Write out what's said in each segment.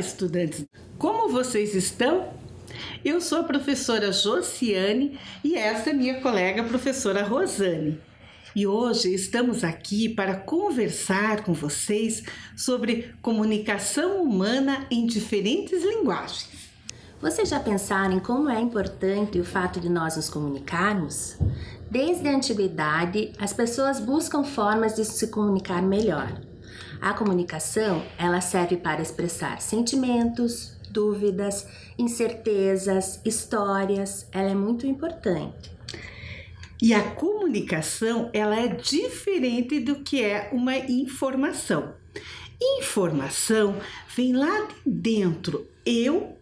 estudantes! Como vocês estão? Eu sou a professora Josiane e essa é minha colega, a professora Rosane. E hoje estamos aqui para conversar com vocês sobre comunicação humana em diferentes linguagens. Vocês já pensaram em como é importante o fato de nós nos comunicarmos? Desde a antiguidade, as pessoas buscam formas de se comunicar melhor. A comunicação, ela serve para expressar sentimentos, dúvidas, incertezas, histórias. Ela é muito importante. E a comunicação, ela é diferente do que é uma informação. Informação vem lá de dentro. Eu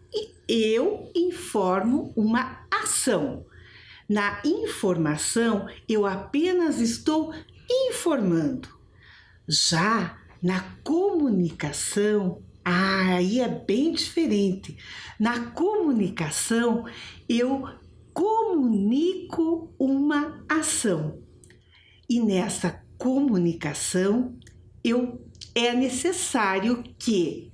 informo uma ação. Na informação, eu apenas estou informando. Já na comunicação, aí é bem diferente. Na comunicação, eu comunico uma ação. E nessa comunicação, é necessário que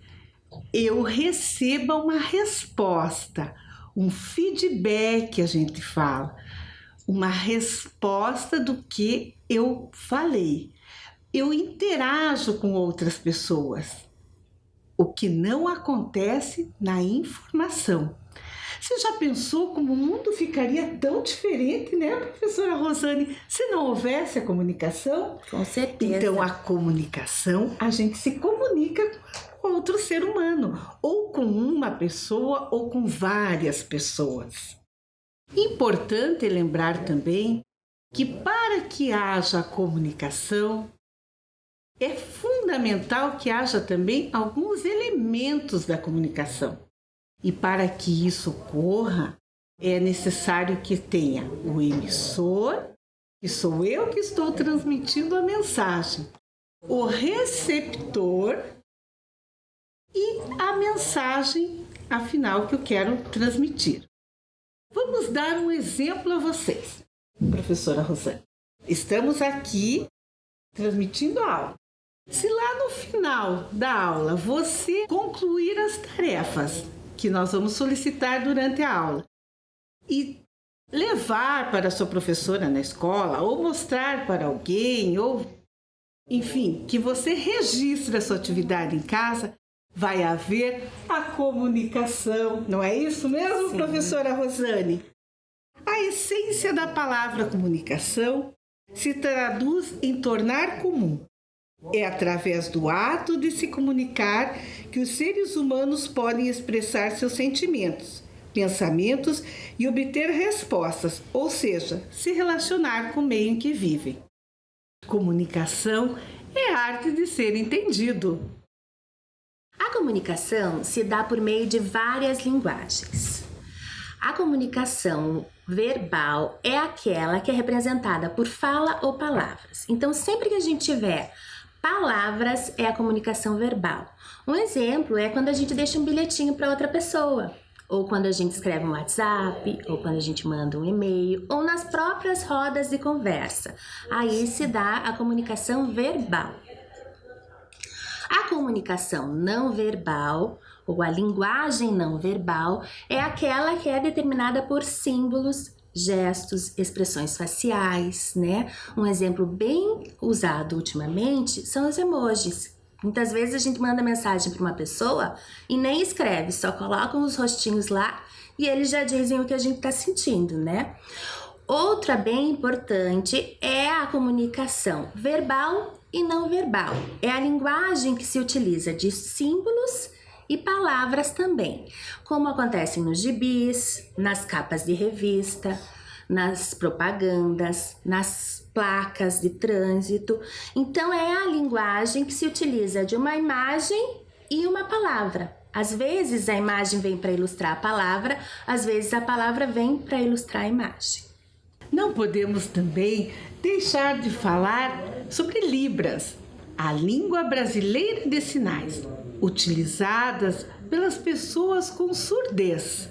eu receba uma resposta, um feedback, a gente fala, uma resposta do que eu falei. Eu interajo com outras pessoas, o que não acontece na informação. Você já pensou como o mundo ficaria tão diferente, né, professora Rosane, se não houvesse a comunicação? Com certeza. Então, a comunicação, a gente se comunica com outro ser humano, ou com uma pessoa, ou com várias pessoas. Importante lembrar também que para que haja comunicação, é fundamental que haja também alguns elementos da comunicação. E para que isso ocorra, é necessário que tenha o emissor, que sou eu que estou transmitindo a mensagem, o receptor e a mensagem, afinal, que eu quero transmitir. Vamos dar um exemplo a vocês, professora Rosane. Estamos aqui transmitindo a aula. Se lá no final da aula você concluir as tarefas que nós vamos solicitar durante a aula e levar para a sua professora na escola ou mostrar para alguém, ou enfim, que você registre a sua atividade em casa, vai haver a comunicação. Não é isso mesmo, sim, professora Rosane? A essência da palavra comunicação se traduz em tornar comum. É através do ato de se comunicar que os seres humanos podem expressar seus sentimentos, pensamentos e obter respostas, ou seja, se relacionar com o meio em que vivem. Comunicação é a arte de ser entendido. A comunicação se dá por meio de várias linguagens. A comunicação verbal é aquela que é representada por fala ou palavras. Então, sempre que a gente tiver palavras, é a comunicação verbal. Um exemplo é quando a gente deixa um bilhetinho para outra pessoa, ou quando a gente escreve um WhatsApp, ou quando a gente manda um e-mail, ou nas próprias rodas de conversa. Aí se dá a comunicação verbal. A comunicação não verbal, ou a linguagem não verbal, é aquela que é determinada por símbolos, gestos, expressões faciais, né? Um exemplo bem usado ultimamente são os emojis. Muitas vezes a gente manda mensagem para uma pessoa e nem escreve, só colocam os rostinhos lá e eles já dizem o que a gente está sentindo, né? Outra bem importante é a comunicação verbal e não verbal. É a linguagem que se utiliza de símbolos e palavras também, como acontece nos gibis, nas capas de revista, nas propagandas, nas placas de trânsito. Então, é a linguagem que se utiliza de uma imagem e uma palavra. Às vezes, a imagem vem para ilustrar a palavra, às vezes, a palavra vem para ilustrar a imagem. Não podemos também deixar de falar sobre Libras, a língua brasileira de sinais, utilizadas pelas pessoas com surdez.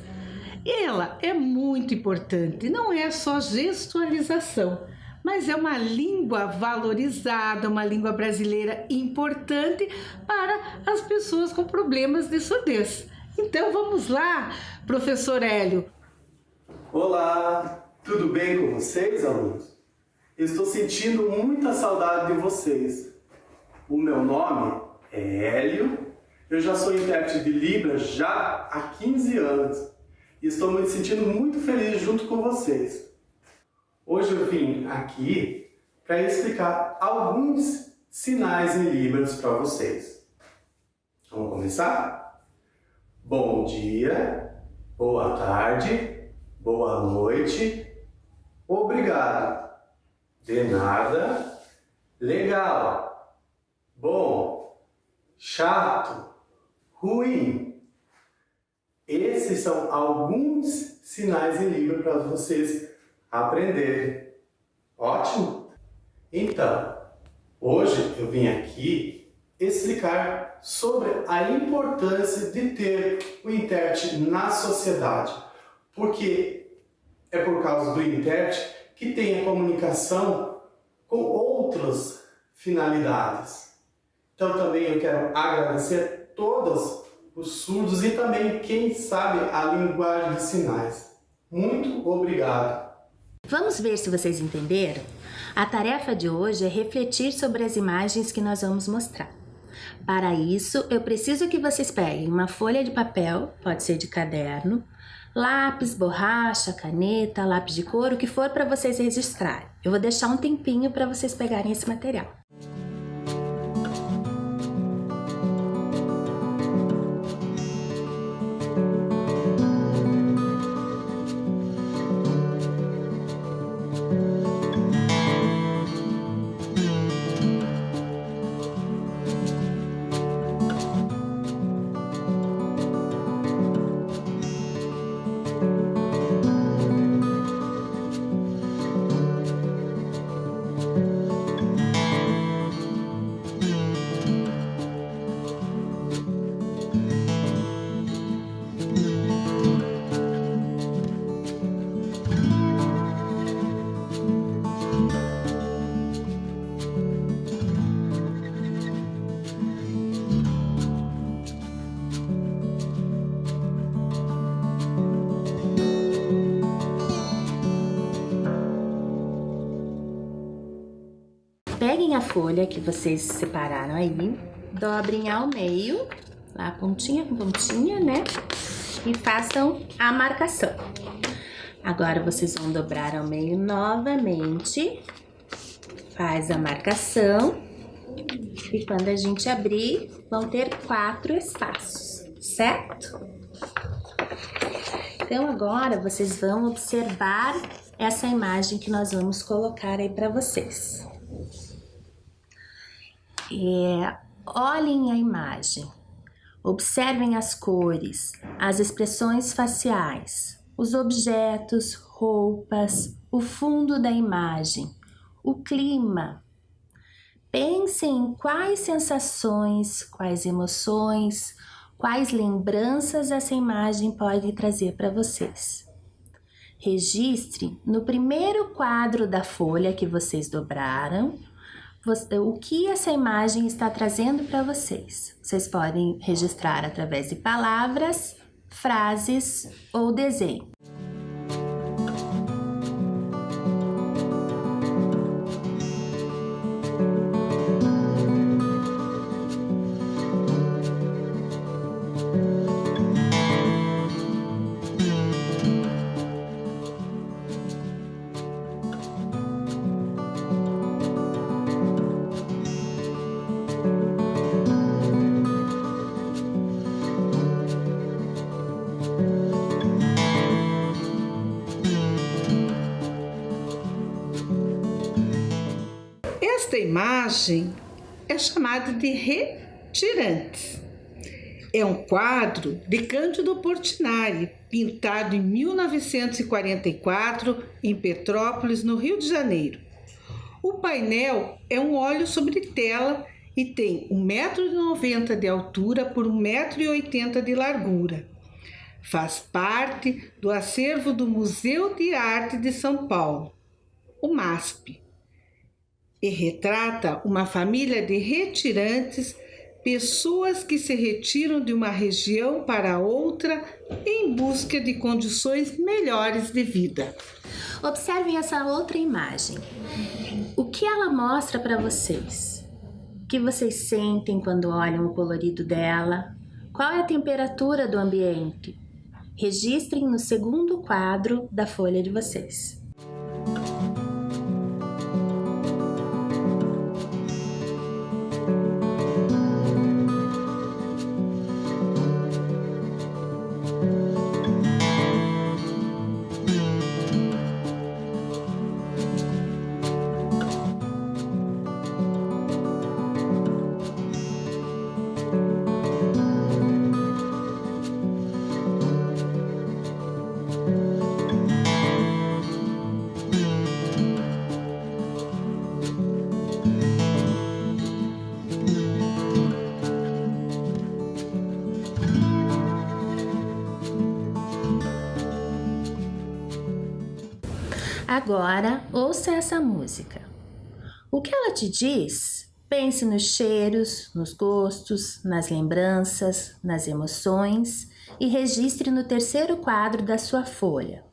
Ela é muito importante, não é só gestualização, mas é uma língua valorizada, uma língua brasileira importante para as pessoas com problemas de surdez. Então vamos lá, professor Hélio. Olá, tudo bem com vocês, alunos? Estou sentindo muita saudade de vocês. O meu nome é Hélio, eu já sou intérprete de Libras já há 15 anos e estou me sentindo muito feliz junto com vocês. Hoje eu vim aqui para explicar alguns sinais em Libras para vocês. Vamos começar? Bom dia, boa tarde, boa noite, obrigado, de nada, legal, bom, chato, ruim. Esses são alguns sinais em Libras para vocês aprenderem. Ótimo? Então, hoje eu vim aqui explicar sobre a importância de ter o intérprete na sociedade, porque é por causa do intérprete que tem a comunicação com outras finalidades. Então também eu quero agradecer a todos os surdos e também quem sabe a linguagem de sinais. Muito obrigado. Vamos ver se vocês entenderam? A tarefa de hoje é refletir sobre as imagens que nós vamos mostrar. Para isso, eu preciso que vocês peguem uma folha de papel, pode ser de caderno, lápis, borracha, caneta, lápis de cor, o que for para vocês registrarem. Eu vou deixar um tempinho para vocês pegarem esse material. Peguem a folha que vocês separaram aí, dobrem ao meio, lá pontinha com pontinha, né? E façam a marcação. Agora vocês vão dobrar ao meio novamente, faz a marcação e quando a gente abrir, vão ter 4 espaços, certo? Então agora vocês vão observar essa imagem que nós vamos colocar aí para vocês. Olhem a imagem, observem as cores, as expressões faciais, os objetos, roupas, o fundo da imagem, o clima. Pensem em quais sensações, quais emoções, quais lembranças essa imagem pode trazer para vocês. Registre no primeiro quadro da folha que vocês dobraram o que essa imagem está trazendo para vocês. Vocês podem registrar através de palavras, frases ou desenho. Esta imagem é chamada de Retirantes. É um quadro de Cândido Portinari, pintado em 1944 em Petrópolis, no Rio de Janeiro. O painel é um óleo sobre tela e tem 1,90 m de altura por 1,80 m de largura. Faz parte do acervo do Museu de Arte de São Paulo, o MASP. e retrata uma família de retirantes, pessoas que se retiram de uma região para outra em busca de condições melhores de vida. Observem essa outra imagem. O que ela mostra para vocês? O que vocês sentem quando olham o colorido dela? Qual é a temperatura do ambiente? Registrem no segundo quadro da folha de vocês. Agora, ouça essa música. O que ela te diz? Pense nos cheiros, nos gostos, nas lembranças, nas emoções e registre no terceiro quadro da sua folha.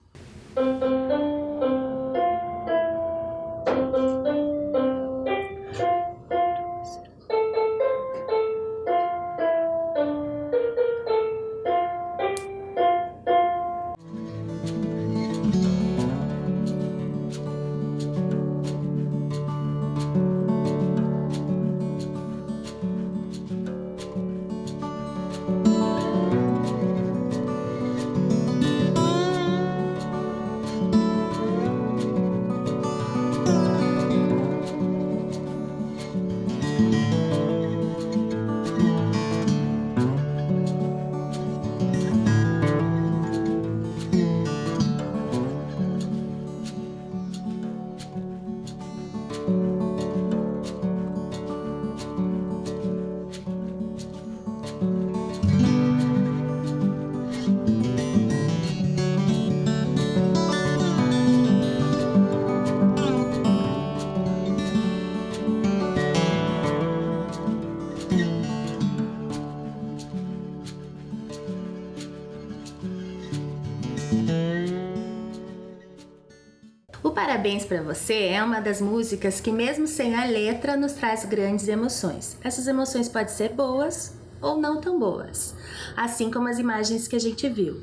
O Parabéns para Você é uma das músicas que, mesmo sem a letra, nos traz grandes emoções. Essas emoções podem ser boas ou não tão boas, assim como as imagens que a gente viu.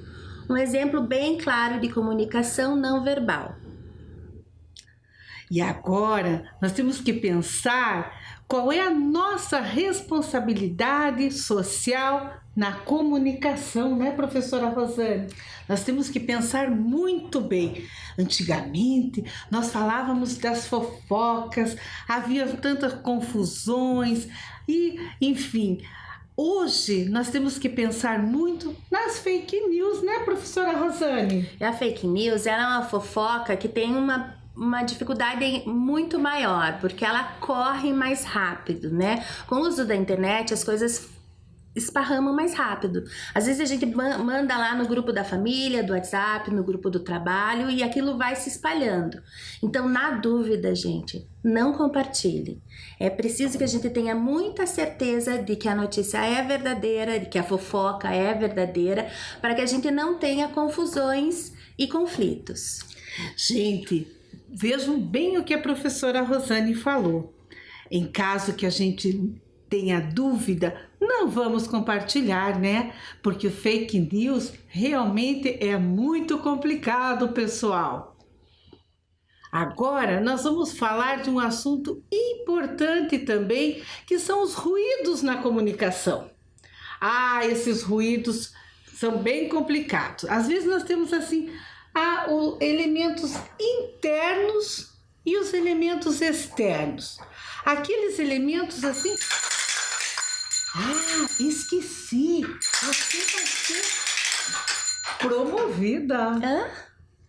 Um exemplo bem claro de comunicação não verbal. E agora nós temos que pensar qual é a nossa responsabilidade social na comunicação, né, professora Rosane? Nós temos que pensar muito bem. Antigamente, nós falávamos das fofocas, havia tantas confusões e, enfim, hoje nós temos que pensar muito nas fake news, né, professora Rosane? A fake news, ela é uma fofoca que tem uma dificuldade muito maior, porque ela corre mais rápido, né? Com o uso da internet, as coisas esparramam mais rápido. Às vezes a gente manda lá no grupo da família, do WhatsApp, no grupo do trabalho, e aquilo vai se espalhando. Então, na dúvida, gente, não compartilhe. É preciso que a gente tenha muita certeza de que a notícia é verdadeira, de que a fofoca é verdadeira, para que a gente não tenha confusões e conflitos. Gente, vejam bem o que a professora Rosane falou. Em caso que a gente tenha dúvida, não vamos compartilhar, né? Porque o fake news realmente é muito complicado, pessoal. Agora nós vamos falar de um assunto importante também, que são os ruídos na comunicação. Esses ruídos são bem complicados. Às vezes nós temos assim, os elementos internos e os elementos externos. Aqueles elementos assim... esqueci! Você vai ser promovida. Hã?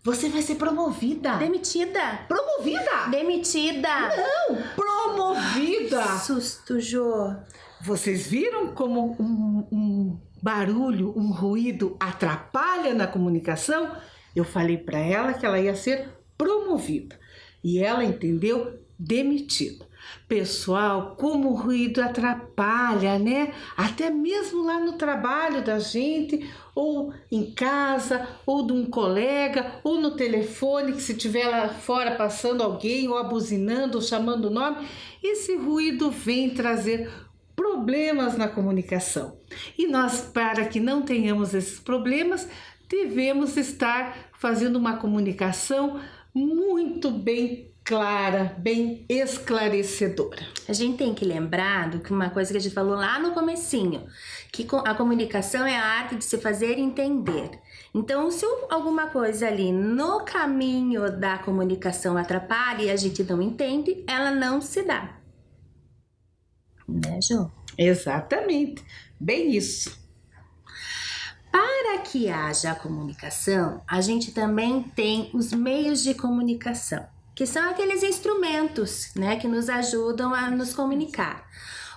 Você vai ser promovida. Demitida. Promovida? Demitida. Não, promovida. Susto, Jô. Vocês viram como um barulho, um ruído atrapalha na comunicação? Eu falei para ela que ela ia ser promovida. E ela entendeu demitido. Pessoal, como o ruído atrapalha, né? Até mesmo lá no trabalho da gente, ou em casa, ou de um colega, ou no telefone, que se tiver lá fora passando alguém, ou abuzinando, ou chamando o nome, esse ruído vem trazer problemas na comunicação. E nós, para que não tenhamos esses problemas, devemos estar fazendo uma comunicação muito bem clara, bem esclarecedora. A gente tem que lembrar do que uma coisa que a gente falou lá no comecinho, que a comunicação é a arte de se fazer entender. Então, se alguma coisa ali no caminho da comunicação atrapalha e a gente não entende, ela não se dá. Né, Jô? Exatamente, bem isso. Para que haja a comunicação, a gente também tem os meios de comunicação, que são aqueles instrumentos, né, que nos ajudam a nos comunicar.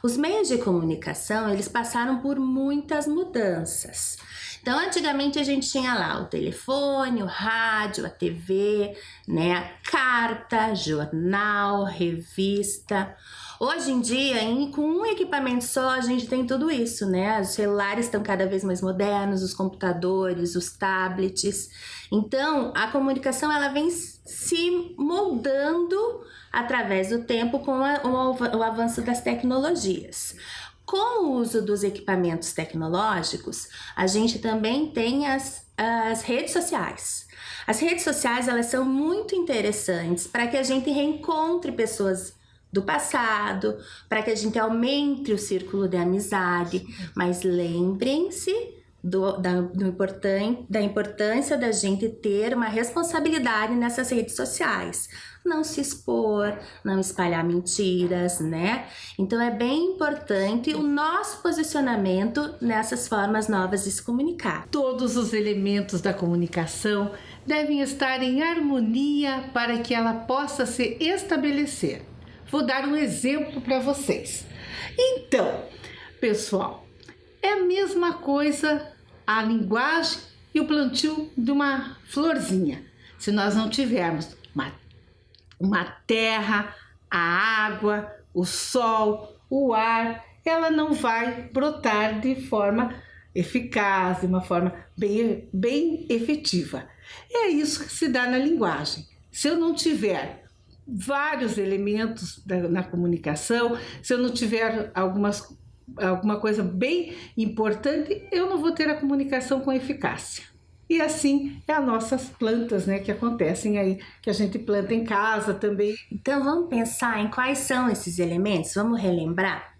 Os meios de comunicação, eles passaram por muitas mudanças. Então, antigamente a gente tinha lá o telefone, o rádio, a TV, né, a carta, jornal, revista. Hoje em dia, com um equipamento só, a gente tem tudo isso, né? Os celulares estão cada vez mais modernos, os computadores, os tablets. Então, a comunicação ela vem se moldando através do tempo com o avanço das tecnologias. Com o uso dos equipamentos tecnológicos, a gente também tem as redes sociais. As redes sociais elas são muito interessantes para que a gente reencontre pessoas do passado, para que a gente aumente o círculo de amizade, mas lembrem-se da importância da gente ter uma responsabilidade nessas redes sociais. Não se expor, não espalhar mentiras, né? Então é bem importante o nosso posicionamento nessas formas novas de se comunicar. Todos os elementos da comunicação devem estar em harmonia para que ela possa se estabelecer. Vou dar um exemplo para vocês. Então, pessoal, é a mesma coisa a linguagem e o plantio de uma florzinha. Se nós não tivermos uma terra, a água, o sol, o ar, ela não vai brotar de forma eficaz, de uma forma bem efetiva. É isso que se dá na linguagem. Se eu não tiver vários elementos na comunicação, se eu não tiver alguma coisa bem importante, eu não vou ter a comunicação com eficácia. E assim é as nossas plantas, né, que acontecem aí, que a gente planta em casa também. Então vamos pensar em quais são esses elementos, vamos relembrar?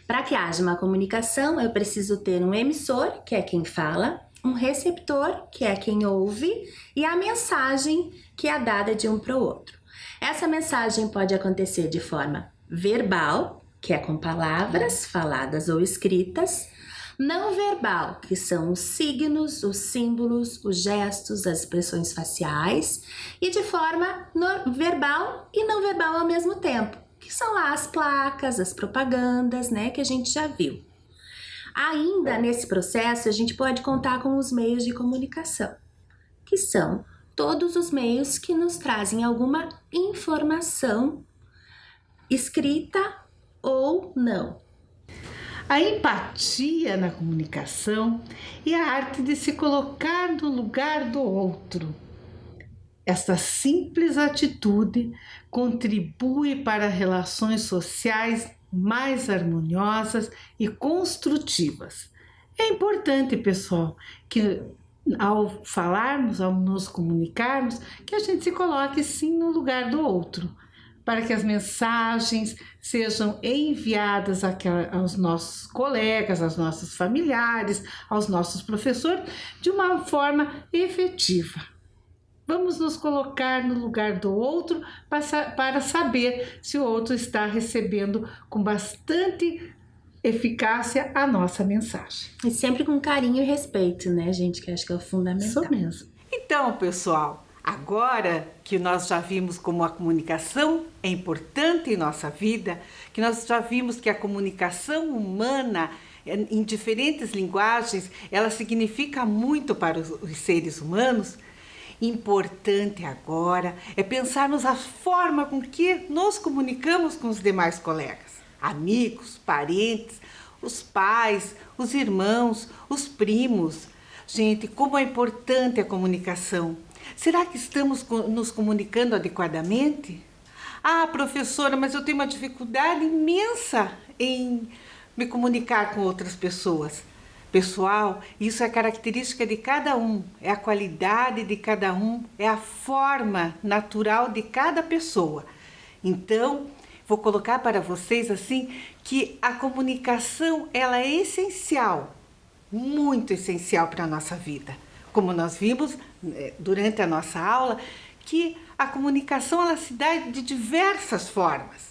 Para que haja uma comunicação, eu preciso ter um emissor, que é quem fala, um receptor, que é quem ouve, e a mensagem, que é dada de um para o outro. Essa mensagem pode acontecer de forma verbal, que é com palavras faladas ou escritas, não verbal, que são os signos, os símbolos, os gestos, as expressões faciais, e de forma verbal e não verbal ao mesmo tempo, que são lá as placas, as propagandas, né, que a gente já viu. Ainda nesse processo, a gente pode contar com os meios de comunicação, que são todos os meios que nos trazem alguma informação escrita ou não. A empatia na comunicação é a arte de se colocar no lugar do outro. Esta simples atitude contribui para relações sociais mais harmoniosas e construtivas. É importante, pessoal, que ao falarmos, ao nos comunicarmos, que a gente se coloque sim no lugar do outro, para que as mensagens sejam enviadas aos nossos colegas, aos nossos familiares, aos nossos professores, de uma forma efetiva. Vamos nos colocar no lugar do outro para saber se o outro está recebendo com bastante eficácia a nossa mensagem. E sempre com carinho e respeito, né, gente? Que acho que é o fundamental. Isso mesmo. Então, pessoal, agora que nós já vimos como a comunicação é importante em nossa vida, que nós já vimos que a comunicação humana em diferentes linguagens, ela significa muito para os seres humanos, Importante agora é pensarmos a forma com que nos comunicamos com os demais colegas, amigos, parentes, os pais, os irmãos, os primos. Gente, como é importante a comunicação. Será que estamos nos comunicando adequadamente? Ah, professora, mas eu tenho uma dificuldade imensa em me comunicar com outras pessoas. Pessoal, isso é característica de cada um, é a qualidade de cada um, é a forma natural de cada pessoa. Então, vou colocar para vocês assim que a comunicação ela é essencial, muito essencial para a nossa vida. Como nós vimos durante a nossa aula, que a comunicação ela se dá de diversas formas.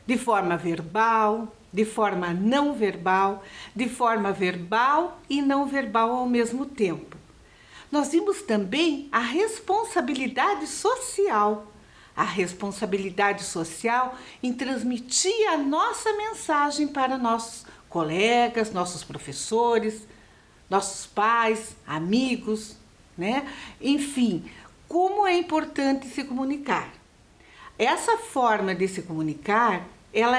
De forma verbal, de forma não verbal, de forma verbal e não verbal ao mesmo tempo. Nós vimos também a responsabilidade social. A responsabilidade social em transmitir a nossa mensagem para nossos colegas, nossos professores, nossos pais, amigos, né? Enfim, como é importante se comunicar. Essa forma de se comunicar, ela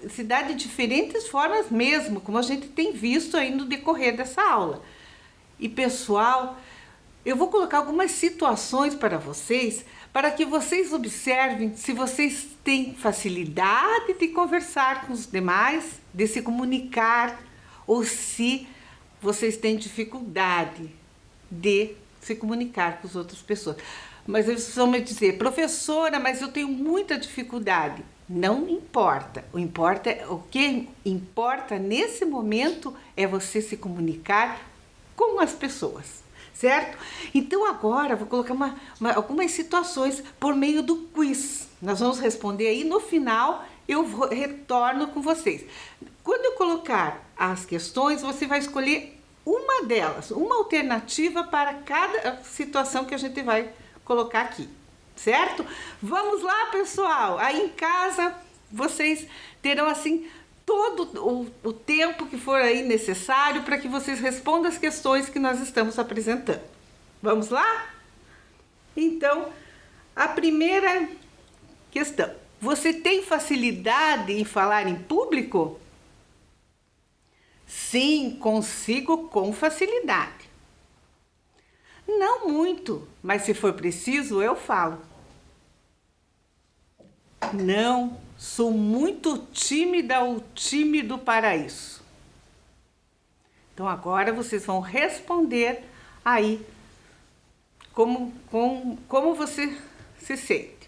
se dá de diferentes formas mesmo, como a gente tem visto aí no decorrer dessa aula. E pessoal, eu vou colocar algumas situações para vocês, para que vocês observem se vocês têm facilidade de conversar com os demais, de se comunicar, ou se vocês têm dificuldade de se comunicar com as outras pessoas. Mas eles vão me dizer, professora, mas eu tenho muita dificuldade. Não importa. O que importa nesse momento é você se comunicar com as pessoas, certo? Então agora vou colocar algumas situações por meio do quiz. Nós vamos responder aí, no final eu retorno com vocês. Quando eu colocar as questões, você vai escolher uma delas, uma alternativa para cada situação que a gente vai colocar aqui, certo? Vamos lá, pessoal! Aí em casa, vocês terão assim todo o tempo que for aí necessário para que vocês respondam as questões que nós estamos apresentando. Vamos lá? Então, a primeira questão. Você tem facilidade em falar em público? Sim, consigo com facilidade. Não muito, mas se for preciso, eu falo. Não, sou muito tímida ou tímido para isso. Então agora vocês vão responder aí como você se sente.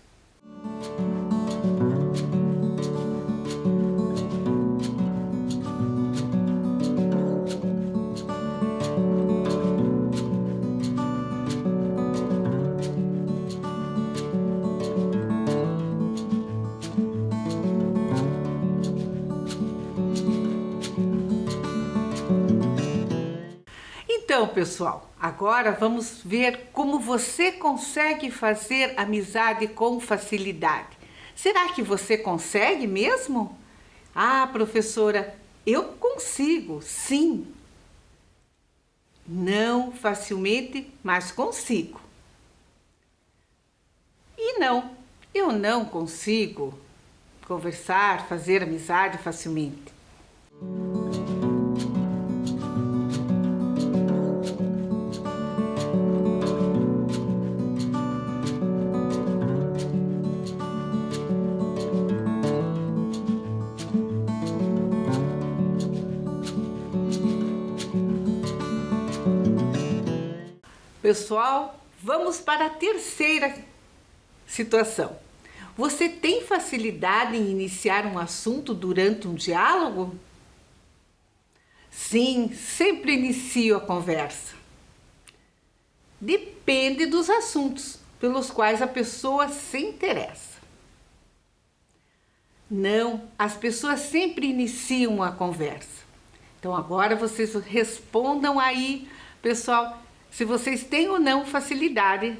Então, pessoal, agora vamos ver como você consegue fazer amizade com facilidade. Será que você consegue mesmo? Ah, professora, eu consigo, sim. Não facilmente, mas consigo. E não, eu não consigo conversar, fazer amizade facilmente. Pessoal, vamos para a terceira situação. Você tem facilidade em iniciar um assunto durante um diálogo? Sim, sempre inicio a conversa. Depende dos assuntos pelos quais a pessoa se interessa. Não, as pessoas sempre iniciam a conversa. Então agora vocês respondam aí, pessoal, se vocês têm ou não facilidade,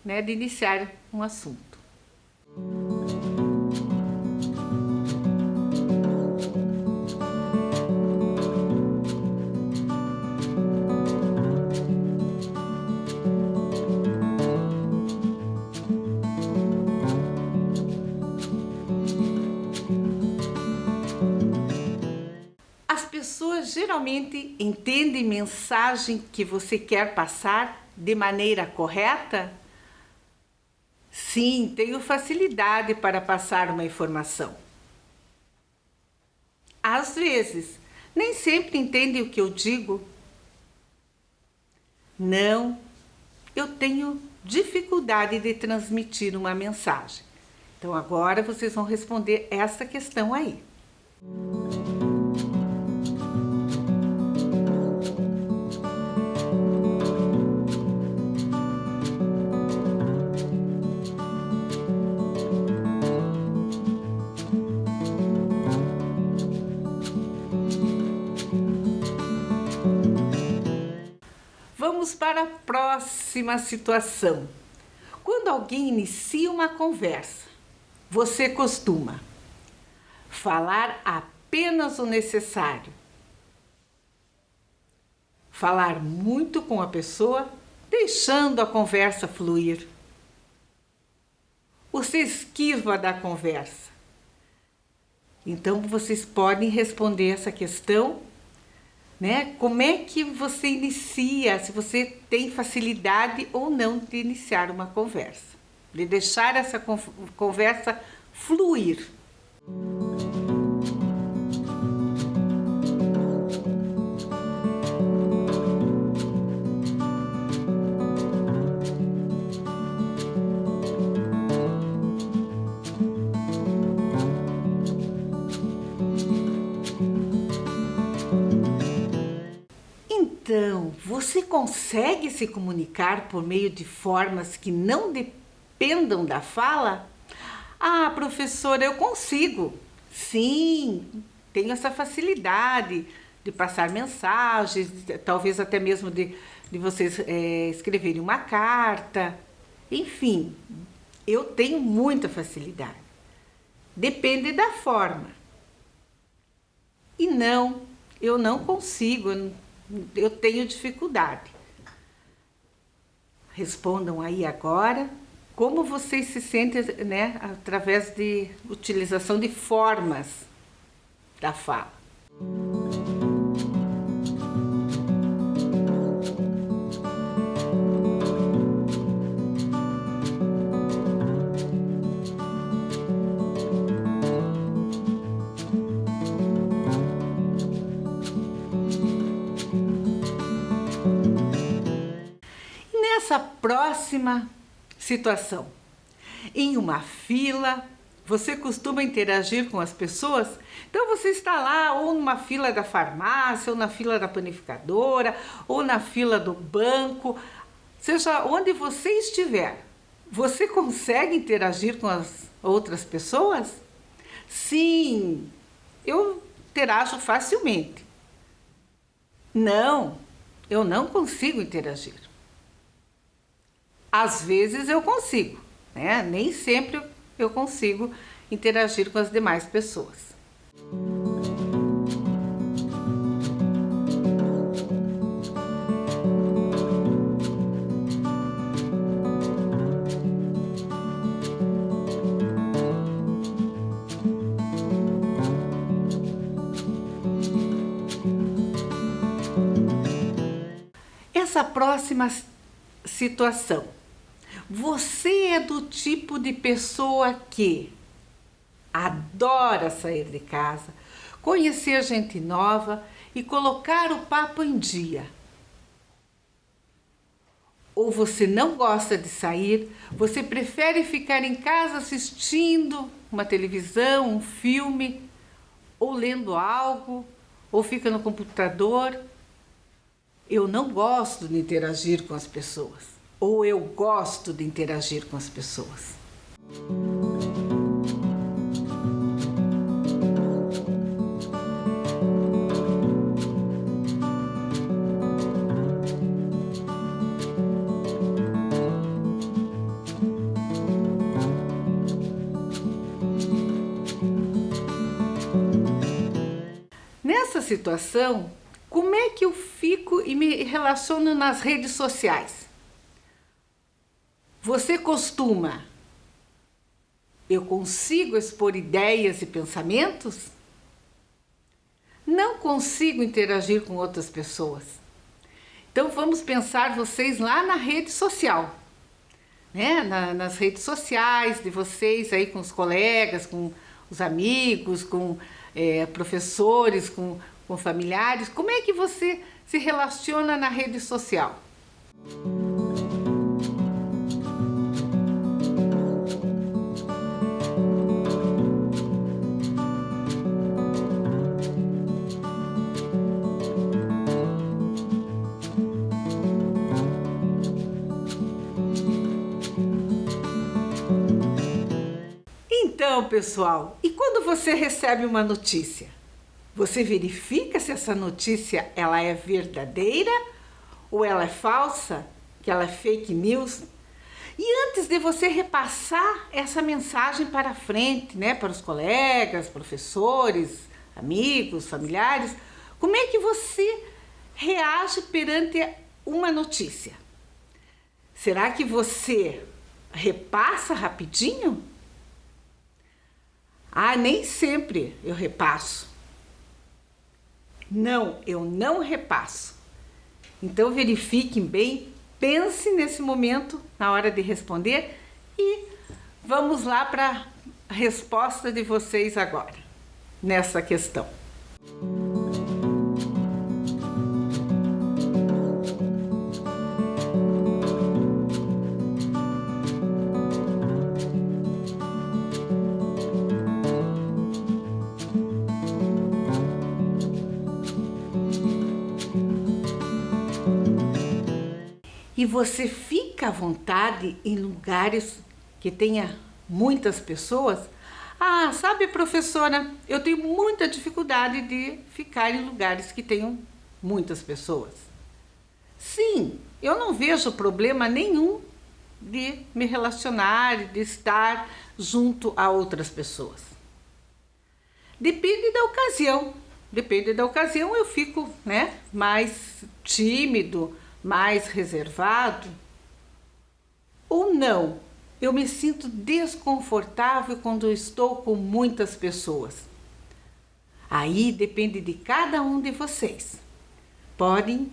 né, de iniciar um assunto. geralmente entende mensagem que você quer passar de maneira correta? Sim, tenho facilidade para passar uma informação. Às vezes, nem sempre entende o que eu digo. Não, eu tenho dificuldade de transmitir uma mensagem. Então agora vocês vão responder essa questão aí. Vamos para a próxima situação. Quando alguém inicia uma conversa, você costuma falar apenas o necessário, falar muito com a pessoa, deixando a conversa fluir. Você esquiva da conversa. Então vocês podem responder essa questão, né? Como é que você inicia, se você tem facilidade ou não de iniciar uma conversa, de deixar essa conversa fluir. Então, você consegue se comunicar por meio de formas que não dependam da fala? Ah, professora, eu consigo. Sim, tenho essa facilidade de passar mensagens, talvez até mesmo de vocês escreverem uma carta. Enfim, eu tenho muita facilidade. Depende da forma. E não, eu não consigo. Eu tenho dificuldade. Respondam aí agora como vocês se sentem, né, através de utilização de formas da fala. Nessa próxima situação, em uma fila, você costuma interagir com as pessoas? Então você está lá ou numa fila da farmácia, ou na fila da panificadora, ou na fila do banco, seja onde você estiver, você consegue interagir com as outras pessoas? Sim, eu interajo facilmente. Não, eu não consigo interagir. Às vezes eu consigo, né? Nem sempre eu consigo interagir com as demais pessoas. Essa próxima situação. Você é do tipo de pessoa que adora sair de casa, conhecer gente nova e colocar o papo em dia. Ou você não gosta de sair, você prefere ficar em casa assistindo uma televisão, um filme, ou lendo algo, ou fica no computador. Eu não gosto de interagir com as pessoas. Ou eu gosto de interagir com as pessoas. Nessa situação, como é que eu fico e me relaciono nas redes sociais? Você costuma? Eu consigo expor ideias e pensamentos? não consigo interagir com outras pessoas. Então vamos pensar vocês lá na rede social, né? Nas redes sociais de vocês aí com os colegas, com os amigos, com professores, com familiares. Como é que você se relaciona na rede social? Então, pessoal, e quando você recebe uma notícia? Você verifica se essa notícia ela é verdadeira ou ela é falsa, que ela é fake news? E antes de você repassar essa mensagem para frente, né, para os colegas, professores, amigos, familiares, como é que você reage perante uma notícia? Será que você repassa rapidinho? Ah, nem sempre eu repasso. Não, eu não repasso. Então verifiquem bem, pense nesse momento na hora de responder e vamos lá para a resposta de vocês agora, nessa questão. E você fica à vontade em lugares que tenha muitas pessoas? Ah, sabe, professora, eu tenho muita dificuldade de ficar em lugares que tenham muitas pessoas. Sim, eu não vejo problema nenhum de me relacionar, de estar junto a outras pessoas. Depende da ocasião. Depende da ocasião, eu fico, né, mais tímido, mais reservado, ou não, eu me sinto desconfortável quando eu estou com muitas pessoas. Aí depende de cada um de vocês. Podem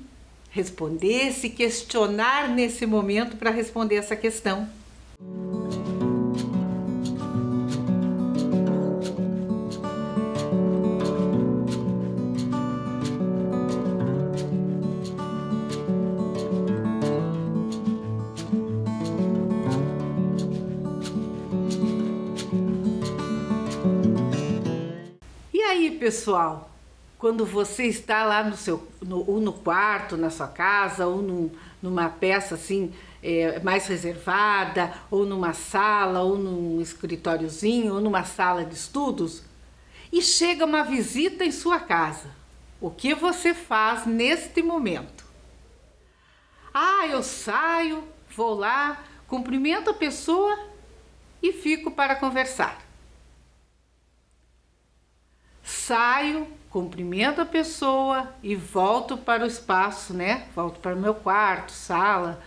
responder, se questionar nesse momento para responder essa questão. Pessoal, quando você está lá no quarto, na sua casa, ou numa peça assim mais reservada, ou numa sala, ou num escritóriozinho, ou numa sala de estudos, e chega uma visita em sua casa, o que você faz neste momento? Ah, eu saio, vou lá, cumprimento a pessoa e fico para conversar. Saio, cumprimento a pessoa e volto para o espaço, né? Volto para o meu quarto, sala,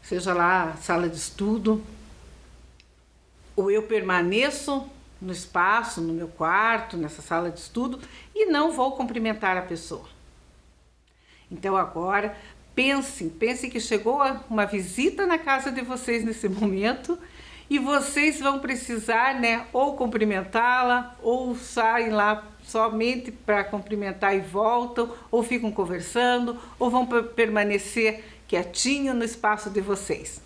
seja lá sala de estudo. Ou eu permaneço no espaço, no meu quarto, nessa sala de estudo e não vou cumprimentar a pessoa. Então agora pense que chegou uma visita na casa de vocês nesse momento e vocês vão precisar, né, ou cumprimentá-la, ou saem lá somente para cumprimentar e voltam, ou ficam conversando, ou vão permanecer quietinho no espaço de vocês.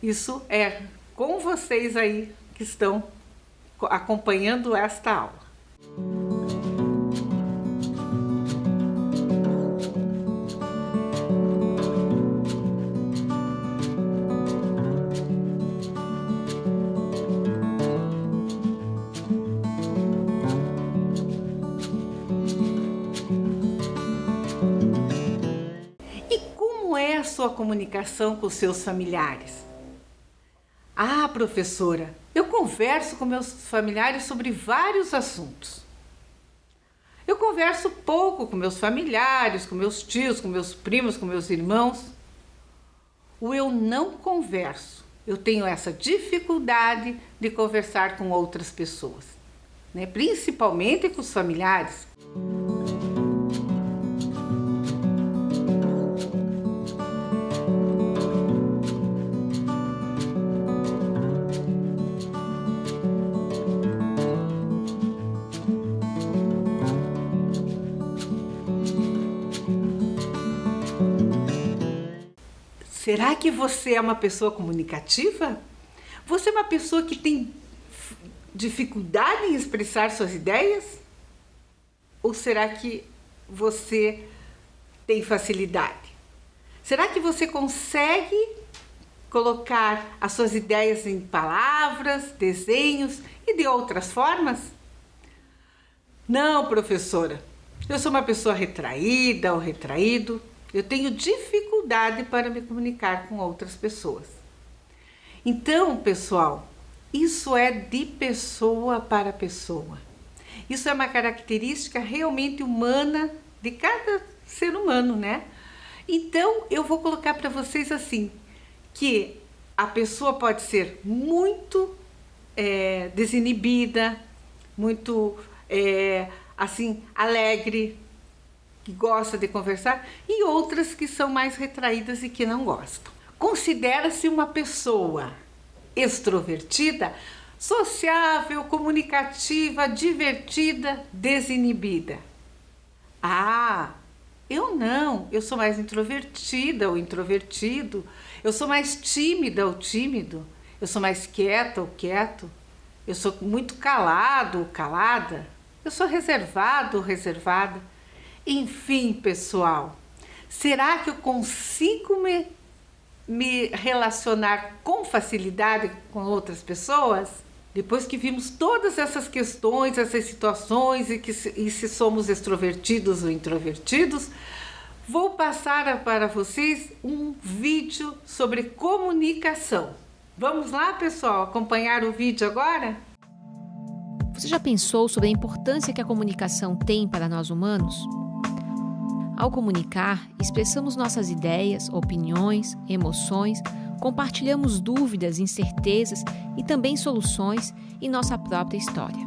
Isso é com vocês aí que estão acompanhando esta aula. Sua comunicação com seus familiares? Ah, professora, eu converso com meus familiares sobre vários assuntos. Eu converso pouco com meus familiares, com meus tios, com meus primos, com meus irmãos. O eu não converso. Eu tenho essa dificuldade de conversar com outras pessoas, né? Principalmente com os familiares. Será que você é uma pessoa comunicativa? Você é uma pessoa que tem dificuldade em expressar suas ideias? Ou será que você tem facilidade? Será que você consegue colocar as suas ideias em palavras, desenhos e de outras formas? Não, professora. Eu sou uma pessoa retraída ou retraído. Eu tenho dificuldade para me comunicar com outras pessoas. Então, pessoal, isso é de pessoa para pessoa. Isso é uma característica realmente humana de cada ser humano, né? Então, eu vou colocar para vocês assim, que a pessoa pode ser muito desinibida, muito assim, alegre, que gosta de conversar, e outras que são mais retraídas e que não gostam. Considera-se uma pessoa extrovertida, sociável, comunicativa, divertida, desinibida. Ah, eu não, eu sou mais introvertida ou introvertido, eu sou mais tímida ou tímido, eu sou mais quieta ou quieto, eu sou muito calado ou calada, eu sou reservado ou reservada. Enfim, pessoal, será que eu consigo me relacionar com facilidade com outras pessoas? Depois que vimos todas essas questões, essas situações e se somos extrovertidos ou introvertidos, vou passar para vocês um vídeo sobre comunicação. Vamos lá, pessoal, acompanhar o vídeo agora? Você já pensou sobre a importância que a comunicação tem para nós humanos? Ao comunicar, expressamos nossas ideias, opiniões, emoções, compartilhamos dúvidas, incertezas e também soluções em nossa própria história.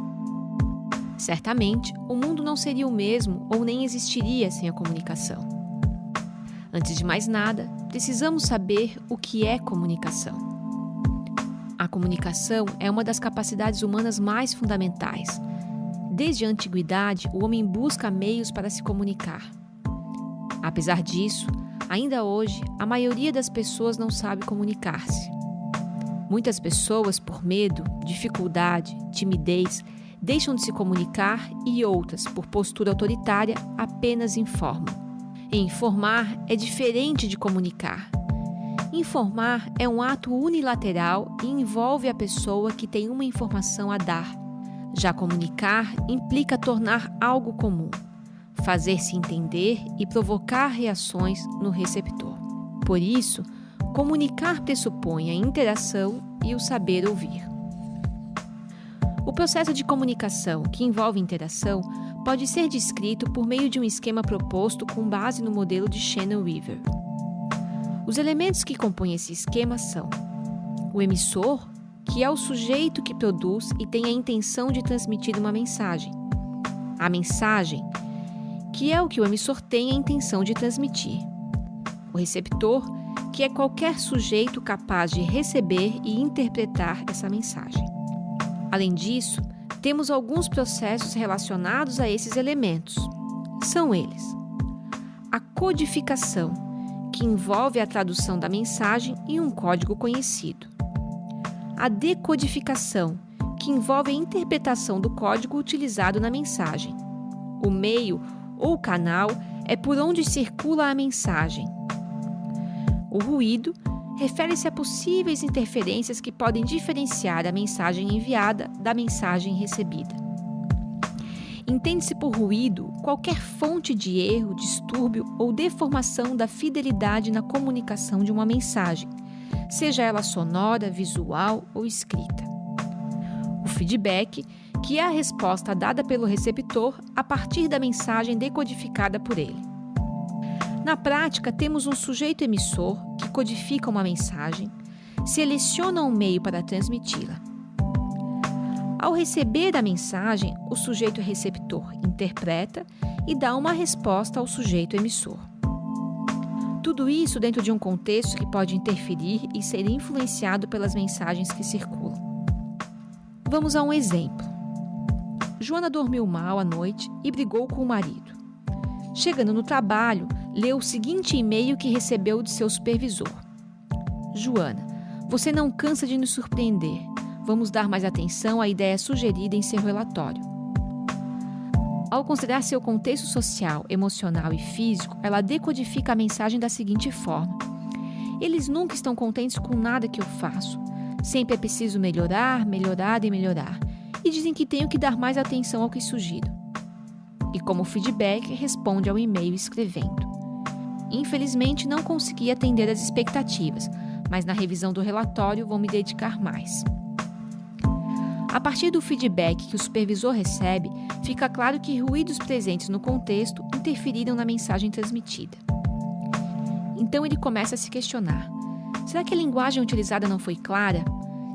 Certamente, o mundo não seria o mesmo ou nem existiria sem a comunicação. Antes de mais nada, precisamos saber o que é comunicação. A comunicação é uma das capacidades humanas mais fundamentais. Desde a antiguidade, o homem busca meios para se comunicar. Apesar disso, ainda hoje, a maioria das pessoas não sabe comunicar-se. Muitas pessoas, por medo, dificuldade, timidez, deixam de se comunicar e outras, por postura autoritária, apenas informam. E informar é diferente de comunicar. Informar é um ato unilateral e envolve a pessoa que tem uma informação a dar. Já comunicar implica tornar algo comum, fazer-se entender e provocar reações no receptor. Por isso, comunicar pressupõe a interação e o saber ouvir. O processo de comunicação, que envolve interação, pode ser descrito por meio de um esquema proposto com base no modelo de Shannon-Weaver. Os elementos que compõem esse esquema são o emissor, que é o sujeito que produz e tem a intenção de transmitir uma mensagem. A mensagem, que é o que o emissor tem a intenção de transmitir. O receptor, que é qualquer sujeito capaz de receber e interpretar essa mensagem. Além disso, temos alguns processos relacionados a esses elementos. São eles: a codificação, que envolve a tradução da mensagem em um código conhecido. A decodificação, que envolve a interpretação do código utilizado na mensagem. O meio ou canal é por onde circula a mensagem. O ruído refere-se a possíveis interferências que podem diferenciar a mensagem enviada da mensagem recebida. Entende-se por ruído qualquer fonte de erro, distúrbio ou deformação da fidelidade na comunicação de uma mensagem, seja ela sonora, visual ou escrita. O feedback, que é a resposta dada pelo receptor a partir da mensagem decodificada por ele. Na prática, temos um sujeito emissor que codifica uma mensagem, seleciona um meio para transmiti-la. Ao receber a mensagem, o sujeito receptor interpreta e dá uma resposta ao sujeito emissor. Tudo isso dentro de um contexto que pode interferir e ser influenciado pelas mensagens que circulam. Vamos a um exemplo. Joana dormiu mal à noite e brigou com o marido. Chegando no trabalho, leu o seguinte e-mail que recebeu de seu supervisor. Joana, você não cansa de nos surpreender. Vamos dar mais atenção à ideia sugerida em seu relatório. Ao considerar seu contexto social, emocional e físico, ela decodifica a mensagem da seguinte forma: eles nunca estão contentes com nada que eu faço. Sempre é preciso melhorar, melhorar e melhorar. E dizem que tenho que dar mais atenção ao que sugiro. E como feedback, responde ao e-mail escrevendo: infelizmente não consegui atender às expectativas, mas na revisão do relatório vou me dedicar mais. A partir do feedback que o supervisor recebe, fica claro que ruídos presentes no contexto interferiram na mensagem transmitida. Então ele começa a se questionar: será que a linguagem utilizada não foi clara?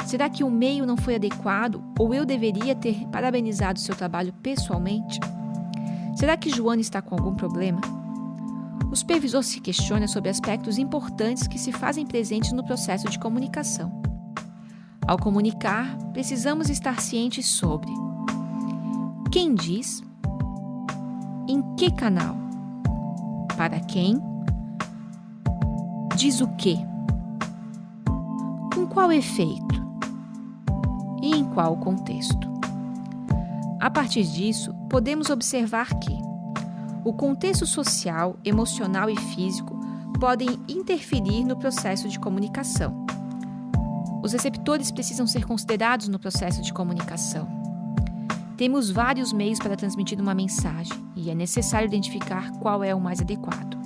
Será que o meio não foi adequado ou eu deveria ter parabenizado seu trabalho pessoalmente? Será que Joana está com algum problema? O supervisor se questiona sobre aspectos importantes que se fazem presentes no processo de comunicação. Ao comunicar, precisamos estar cientes sobre quem diz, em que canal, para quem, diz o quê, com qual efeito e em qual contexto. A partir disso, podemos observar que o contexto social, emocional e físico podem interferir no processo de comunicação. Os receptores precisam ser considerados no processo de comunicação. Temos vários meios para transmitir uma mensagem e é necessário identificar qual é o mais adequado.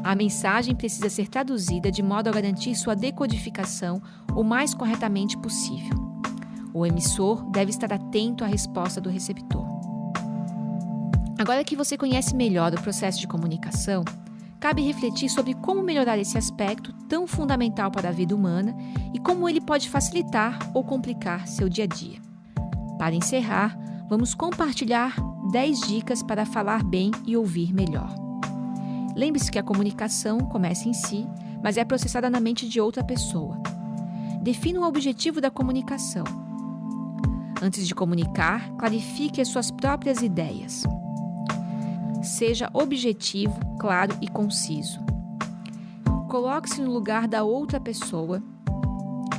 A mensagem precisa ser traduzida de modo a garantir sua decodificação o mais corretamente possível. O emissor deve estar atento à resposta do receptor. Agora que você conhece melhor o processo de comunicação, cabe refletir sobre como melhorar esse aspecto tão fundamental para a vida humana e como ele pode facilitar ou complicar seu dia a dia. Para encerrar, vamos compartilhar 10 dicas para falar bem e ouvir melhor. Lembre-se que a comunicação começa em si, mas é processada na mente de outra pessoa. Defina o objetivo da comunicação. Antes de comunicar, clarifique as suas próprias ideias. Seja objetivo, claro e conciso. Coloque-se no lugar da outra pessoa.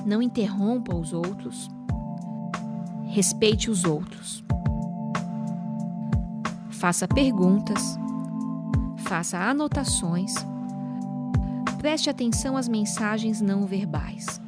Não interrompa os outros. Respeite os outros. Faça perguntas. Faça anotações. Preste atenção às mensagens não verbais.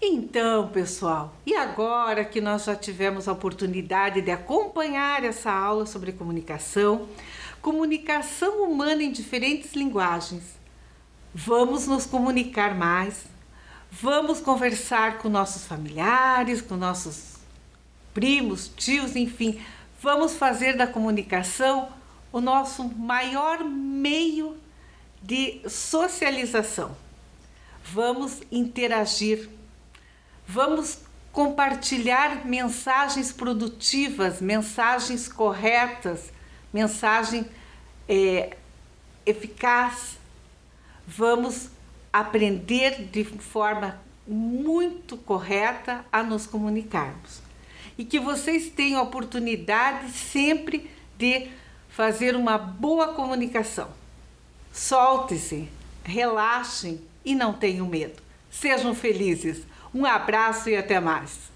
Então, pessoal, e agora que nós já tivemos a oportunidade de acompanhar essa aula sobre comunicação humana em diferentes linguagens, vamos nos comunicar mais, vamos conversar com nossos familiares, com nossos primos, tios, enfim, vamos fazer da comunicação o nosso maior meio de socialização. Vamos interagir. Vamos compartilhar mensagens produtivas, mensagens corretas, mensagem eficaz. Vamos aprender de forma muito correta a nos comunicarmos. E que vocês tenham a oportunidade sempre de fazer uma boa comunicação. Solte-se, relaxem e não tenham medo. Sejam felizes. Um abraço e até mais!